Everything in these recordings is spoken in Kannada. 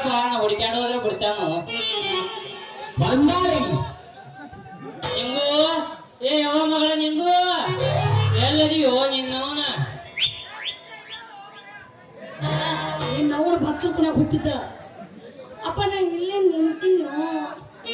ಬಿಡಪ್ಪ ನಾ ಹುಡುಕ್ಯಾಡೋದ್ರೆ ಬಿಡ್ತಾನು ಬಂದಾಳಿ ನಿಂಗು ಏ ಯಾವ ಮಗಳ ನಿಂಗು ಎಲ್ಲದಿಯೋ ನಿನ್ನವನ ನಿನ್ನವಳು ಭಕ್ಸರ್ಕುಣ ಹುಟ್ಟಿದ್ದ ಅಪ್ಪ ನಾ ಇಲ್ಲೇ ನಿಂತೀನೋ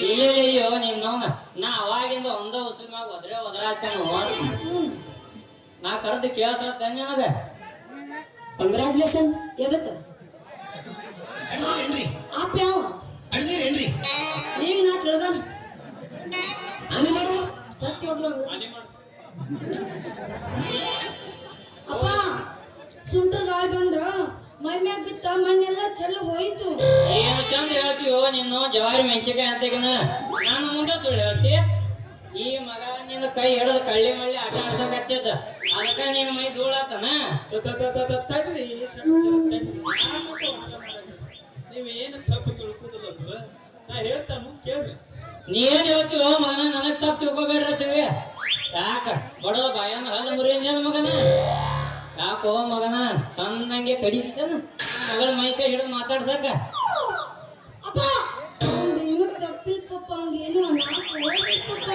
ಇಲ್ಲೋ ನಿನ್ನವನ ನಾ ಅವಾಗಿಂದ ಒಂದ ಉಸಿರು ಮ್ಯಾಗ ಒದರಾಗ್ತಾನು ನಾ ಕರೆದು ಕೇಳ್ಸ ನನಗ ಕಂಗ್ರಾಚುಲೇಷನ್ ಎದಕ್ಕ ಅಡ್ದಿರೇನ್ರಿ ಆಪ್ ಯಾವ ಅಡ್ದಿರೇನ್ರಿ ಈಗ ನಾ ಕೇಳ್ದಾನ ಅನಿ ಮಾಡು ಸತ್ ಹೋಗ್ಲ ಅಪ್ಪ ಸುಂಟರ್ ಗಾಳಿ ಬಂದ ಮೈ ಮ್ಯಾಗ ಬಿತ್ತ ಮಣ್ಣೆಲ್ಲ ಚೆಲ್ಲು ಹೋಯ್ತು ಏನು ಚಂದ ಹೇಳ್ತೀವೋ ನೀನು ಜವಾರಿ ಮೆಣಸಿಕಾಯಿ ಅಂತೀಗನ ನಾನು ಮುಂದೆ ಸುಳ್ಳು ಹೇಳ್ತಿ ಈ ಮಗ ನಿನ್ನ ಕೈ ಹಿಡಿದು ಕಳ್ಳಿ ಮಳ್ಳಿ ಆಟ ಆಡ್ಸಕತ್ತಿದ್ದ ಅದಕ್ಕ ನಿನ್ನ ಮೈ ಧೂಳಾತನ ತಡ್ರಿ ನೀವೇನು ತಪ್ಪು ತಿಳ್ಕೋದಿಲ್ಲ ನಾ ಹೇಳ್ತಾನು ಕೇಳ್ರಿ ನೀ ಏನ್ ಹೇಳ್ತೀವೋ ಮಗನ ನನಗ್ ತಪ್ಪು ತಿಳ್ಕೊಬೇಡ್ರತೀವಿ ಯಾಕ ಬಡದ ಬಾಯನ್ನ ಹಲ್ಲು ಮುರಿಯಂಜನ ಮಗನ ಯಾಕೋ ಮಗನ ಸಣ್ಣಂಗೆ ಕಡಿತಾನ ಮಗಳ ಮೈ ಕೈ ಹಿಡಿದು ಮಾತಾಡ್ಸಕ ಅಪ್ಪ ಏನು ತಪ್ಪಿಲ್ ಪಪ್ಪ ಹಂಗೇನು ಪಪ್ಪ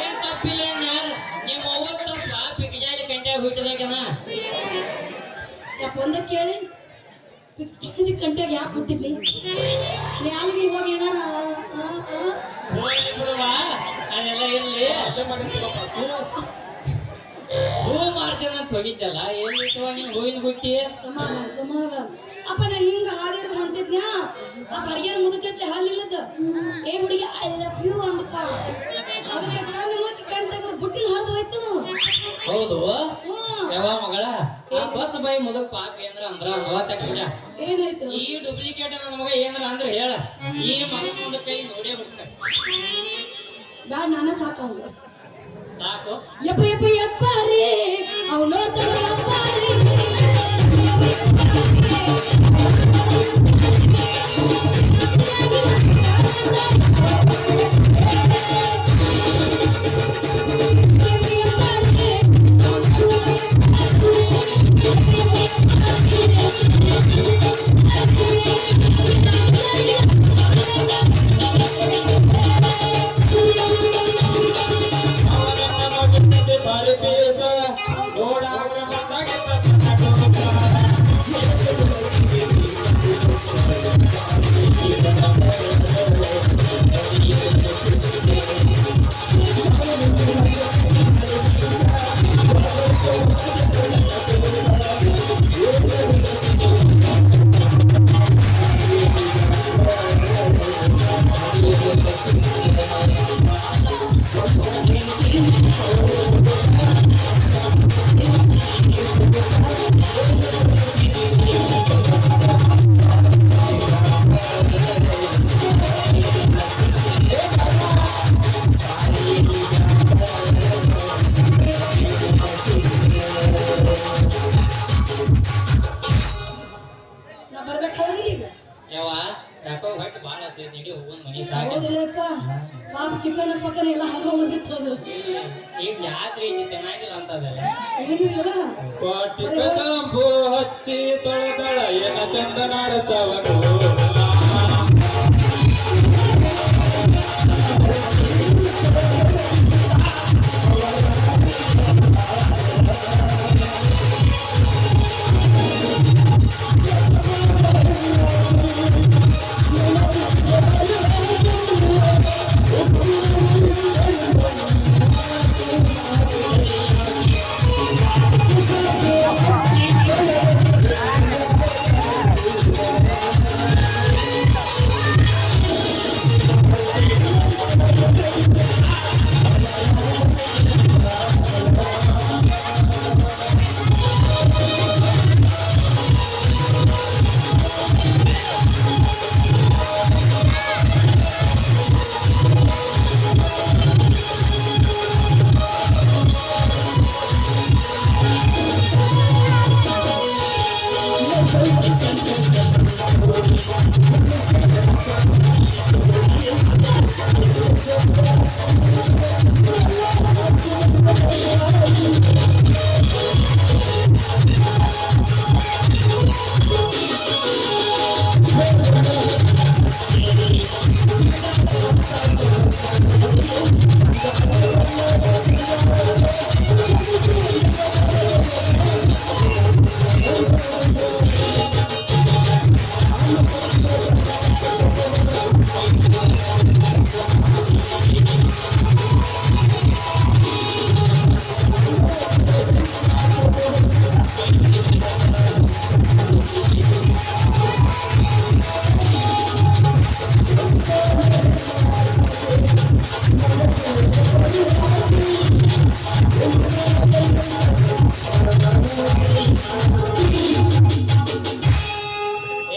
ಏನ್ ತಪ್ಪಿಲ್ಲ ಯಾರ ನಿಮ್ಮ ಅವ್ವ ತಪ್ಪ ಪಿಕ್ಜಾಲಿ ಕಂಟ್ಯಾಗ ಹುಟ್ಟಿದಾಗನ ಯಪ್ಪ ಒಂದ ಕೇಳಿ ಪಿಕ್ಚರ್ ಕಂಟ್ಯಾಗ ಯಾಕೆ ಹುಟ್ಟಿದ್ನಿ ಯಾರಿಗೆ ಹೋಗಿ ಏನಾರ ಹೋಗ್ಲಿ ಬಿಡುವಾ ಅದೆಲ್ಲ ಇರ್ಲಿ ಅಲ್ಲೇ ಮಾಡಿರ್ತೀವಪ್ಪ ಹೂ ಮಾರ್ತೇನಂತ ಹೋಗಿದ್ದಲ್ಲ ಎಲ್ಲಿಟ್ಟವ ನೀನ್ ಹೂವಿನ ಬುಟ್ಟಿ ಸಮಾಧಾನ ಸಮಾಧಾನ ಅಪ್ಪ ನಾ ಹಿಂಗ ಹಾಲು ಹಿಡಿದು ಹೊಂಟಿದ್ನ್ಯಾ ಆ ಬಡಿಗೆ ಮುದಕತ್ತೆ ಹಾಲಿಲ್ಲದ ಏ ಹುಡುಗಿ ಐ ಲವ್ ಯು ಅಂದಪ್ಪ ಅದಕ್ಕೆ ಕಣ್ಣು ಮುಚ್ಚಿ ಕಣ್ ತೆಗೆದು ಬುಟ್ಟಿನ ಹರಿದು ಹೋಯ್ತು ಹೌದು ಹ್ಮ್ ಯಾವ ಮಗಳ ಆ ಬಸ್ ಬಾಯಿ ಮುದಕ್ ಪಾಪಿ ಅಂದ್ರ ನವತ್ತಕ್ಕಿಡ ಏನಾಯ್ತು ಈ ಡೂಪ್ಲಿಕೇಟ್ ನನ್ನ ಮಗ ಏನರ ಅಂದ್ರೆ ಹೇಳ ಈ ಮಗ ಮುಂದ ಕೈ ನೋಡೇ ಬಿಡ್ತಾರೆ ಬ್ಯಾಡ ನಾನ ಸಾಕಂಗ ಸಾಕು ಯಪ್ಪ ಯಪ್ಪ ಯಪ್ಪ ರೀ ಅವ್ ನೋಡ್ತಾರ ಯಪ್ಪ ರೀ ಭಾರಿ ಪೇಸ ನೋಡಾಕ ನಾ ಬರ್ಬೇಕು ಹೋಗಿಲ್ಲ ಈಗ ಯಾವ ಯಾಕೋ ಹೊಟ್ಟು ಬಾಳ ಸೇರಿ ನಡಿ ಹೋಗೋನ್ ಮನಿ ಸಾಕು ಹೌದಿಲ್ಲಪ್ಪ ಪಾಪ ಚಿಕನ್ ಪಕ್ಕನ ಎಲ್ಲ ಹಾಕೊಂಡ್ಬಿಟ್ಟಿತ್ತು ಅದು ಈಗ ಜಾತ್ರೆ ಐತಿ ಚೆನ್ನಾಗಿಲ್ಲ ಅಂತದಲ್ಲ ಏನು ಇಲ್ಲ ಪಾಟಿಕ ಶಾಂಪು ಹಚ್ಚಿ ತೊಳೆದಳ ಏನ ಚಂದನಾಡ್ತವನು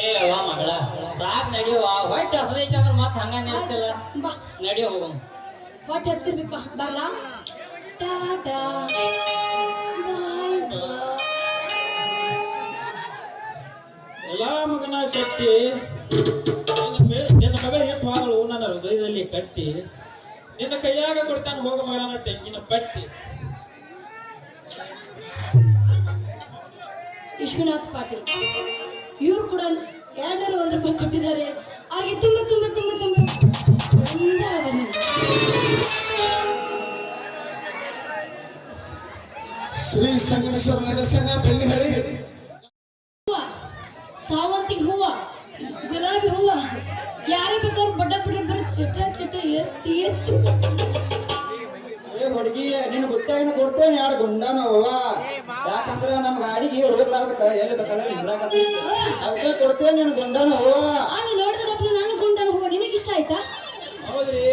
ಏ ಅವ್ವ ಮಗಳ ಸಾಕ್ ನಡಿಯುವ ಹೊಟ್ಟೆ ಹಸದೈತೆ ಅಂದ್ರೆ ಮತ್ತೆ ಹಂಗ ನಿಲ್ತಿಲ್ಲ ಬಾ ನಡಿ ಹೋಗಮ್ ಹೊಟ್ಟೆ ಹತ್ತಿರ್ಬೇಕು ಬಾ ಬರ್ಲಾ ಟಾಟಾ ಬಾಯ್ ಬಾಯ್. ಎಲ್ಲ ಮಗನ ಶಕ್ತಿ ನಿನ್ನ ಮಗ ಎಷ್ಟು ಹಾಗಳು ನನ್ನ ಹೃದಯದಲ್ಲಿ ಕಟ್ಟಿ ನಿನ್ನ ಕೈಯಾಗ ಕೊಡ್ತಾನೆ ಹೋಗ ಮಗನ ತೆಂಗಿನ ಪಟ್ಟಿ. ವಿಶ್ವನಾಥ್ ಪಾಟೀಲ್ ಇವ್ರು ಕೂಡ 201 ರೂಪಾಯಿ ಕೊಟ್ಟಿದ್ದಾರೆ. ಅವ್ರಿಗೆ ತುಂಬ ತುಂಬ ತುಂಬ ತುಂಬ ಧನ್ಯವಾದಗಳು. ಶ್ರೀ ಸಂಗಮೇಶ್ವರ ನಗರ ಸಂಘ ಬೆಳ್ಳಿಹಳ್ಳಿ. ಹೂವ ಸಾವಂತಿಗೆ ಹೂವ ಗುಲಾಬಿ ಹೂವ ಯಾರೇ ಬೇಕಾದ್ರೂ ಬಡ್ಡ ಬಡ್ಡ ಬರೀ ಚಿಟ್ಟ ಚಿಟ್ಟ ಎತ್ತಿ ಎತ್ತಿ ಏ ಹುಡುಗಿ ನಿನ್ನ ಗುಟ್ಟೆಯನ್ನು ಕೊಡ್ತೇನೆ 2 ಗುಂಡನ ಹೂವ. ಯಾಕಂದ್ರ ನಮ್ ಗಾಡಿಗೆ ಹೋಗ್ಲಾರ್ದಕ್ಕ ಎಲ್ಲಿ ಬೇಕಾದ್ರೆ ನಿಂದ್ರಾಕತ್ತೈತಿ. ಅದಕ್ಕೆ ಕೊಡ್ತೇನೆ ನಿನ್ನ ಗುಂಡನ ಹೂವ. ಆಗ ನೋಡಿದ್ರಪ್ಪ ನಾನು ಗುಂಡನ ಹೂವ ನಿನಗೆ ಇಷ್ಟ ಆಯ್ತಾ? ಹೌದ್ರಿ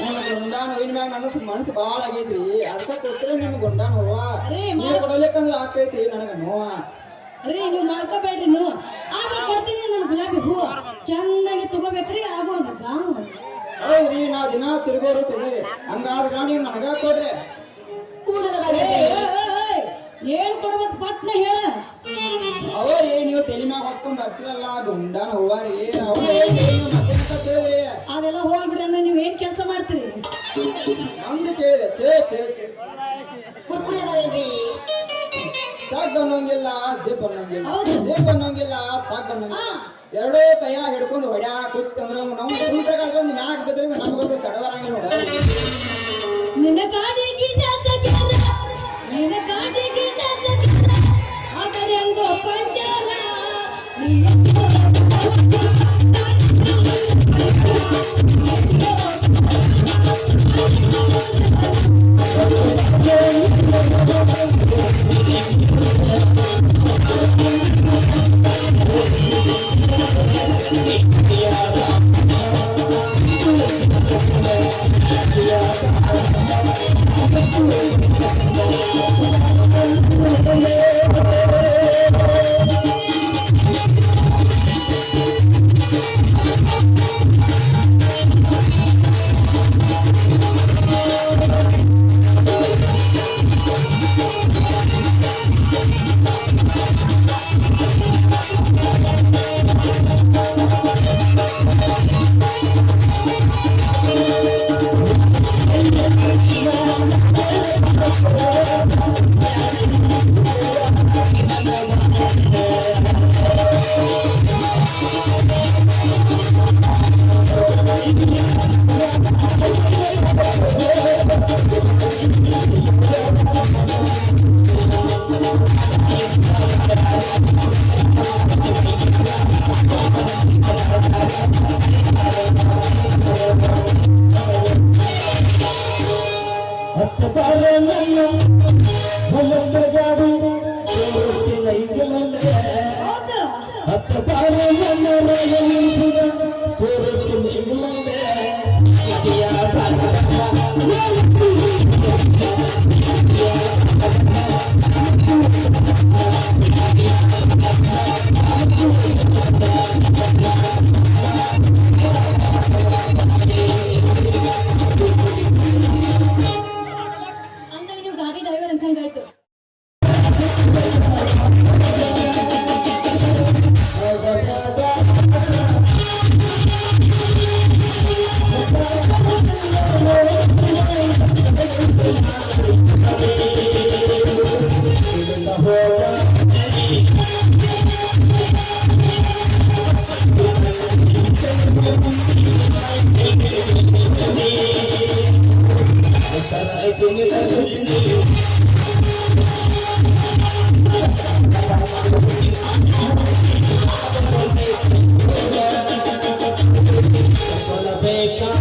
ನನ್ನ ಗುಂಡಾನ ಹೂವಿನ ಮ್ಯಾಗ ನನ್ನ ಮನಸ್ಸು ಬಾಳ ಆಗೈತ್ರಿ. ಅದಕ್ಕೆ ಕೊಡ್ತೇನೆ ನಿನ್ನ ಗುಂಡನ ಹೂವ. ಅರೇ ನೀವು ಕೊಡಲಿಕ್ಕಂದ್ರ ಆಕೈತ್ರಿ ನನಗ ನೋವ. ಅರೇ ನೀವು ಮಾಡ್ಕೋಬೇಡ್ರಿ ನೀವು ಆದ್ರೆ ಕೊಡ್ತೀನಿ ನಾನು ಗುಲಾಬಿ ಹೂವ ಚೆನ್ನಾಗಿ ತಗೋಬೇಕ್ರಿ ಆಗೋ ಒಂದು ಗ್ರಾಮ. ಹೌದ್ರಿ ನಾ ದಿನ ತಿರ್ಗೋ ರೂಟ್ ಇದೀವಿ. ಹಂಗಾದ್ರ ನೀವು ನನಗ ಕೊಡ್ರಿ. ಏನ್ ಕೊಡ್ಬೇಕು ಪಟ್ನ ಹೇಳ. ಅವರಿ ನೀವು ತಲೆ ಮ್ಯಾಗ ಹೊತ್ಕೊಂಡ್ ಬರ್ತಿರಲ್ಲ ಗುಂಡಾನ ಹೂವ ರೀ. ಅವ್ರೇ ನೀವು ಮತ್ತೆ ಕೇಳಿದ್ರಿ. ಅದೆಲ್ಲ ಹೋಗ್ಬಿಡ್ರಿ ಅಂದ್ರೆ ನೀವ್ ಏನ್ ಕೆಲಸ ಮಾಡ್ತೀರಿ? ನಮ್ದು ಕೇಳಿದೆ ಛೇ ಛೇ ಛೇ ತಗ್ ಅನ್ನೋಂಗಿಲ್ಲ ದಿಪ್ ಅನ್ನೋಂಗಿಲ್ಲ ಹೌದು. ದಿಪ್ ಅನ್ನೋಂಗಿಲ್ಲ ತಗ್ ಅನ್ನೋಂಗಿಲ್ಲ. ಎರಡೂ ಕೈಯ ಹಿಡ್ಕೊಂಡು ಹೊಡ್ಯಾ ಕೂತ್ಕಂದ್ರ ನಾವು ಸುಂಟ್ರಗಳು ಬಂದು ಮ್ಯಾಗ ಬಿದ್ರೆ ನಮಗೊಂದು ಸಡವರಂಗಿಲ್ಲ ನೋಡ. ನಿನ್ನ ಕಾಡಿಗೆ ನಾಕಕ್ಕಾರ ನಿನ್ನ ಕಾಡಿಗೆ ನಾಕಕ್ಕಾರ ಆದರೆ ಹಂಗೋ ಪಂಚಾರ ಅಂದಾಗ ನೀವು ಗಾಡಿ ಡ್ರೈವರ್ ಅಂತ ಹಂಗಾಯ್ತು. ಬೇಕಾ